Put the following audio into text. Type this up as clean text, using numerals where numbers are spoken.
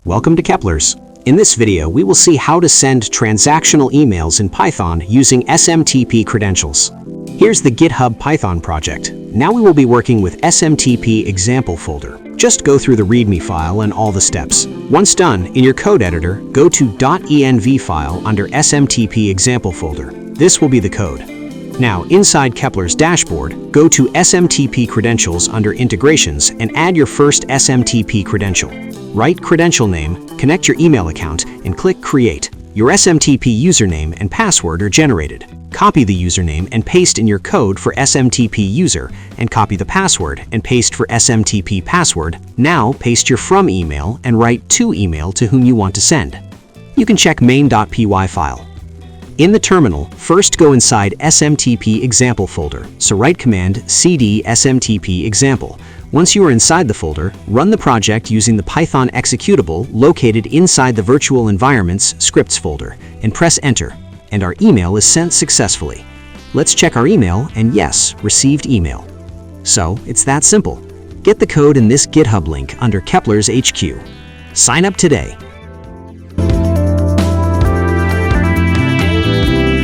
Welcome to Keplers. In this video, we will see how to send transactional emails in Python using SMTP credentials. Here's the GitHub Python project. Now we will be working with smtp-example folder. Just go through the README file and all the steps. Once done, in your code editor, go to .env file under smtp-example folder. This will be the code. Now, inside Keplers dashboard, go to SMTP credentials under integrations and add your first SMTP credential. Write credential name, connect your email account, and click Create. Your SMTP username and password are generated. Copy the username and paste in your code for SMTP user, and copy the password and paste for SMTP password. Now, paste your from email and write to email to whom you want to send. You can check main.py file. In the terminal, first go inside smtp-example folder, so write command cd smtp-example. Once you are inside the folder, run the project using the Python executable located inside the virtual environments scripts folder, and press enter, and our email is sent successfully. Let's check our email, and yes, received email. So, it's that simple. Get the code in this GitHub link under Keplers HQ. Sign up today.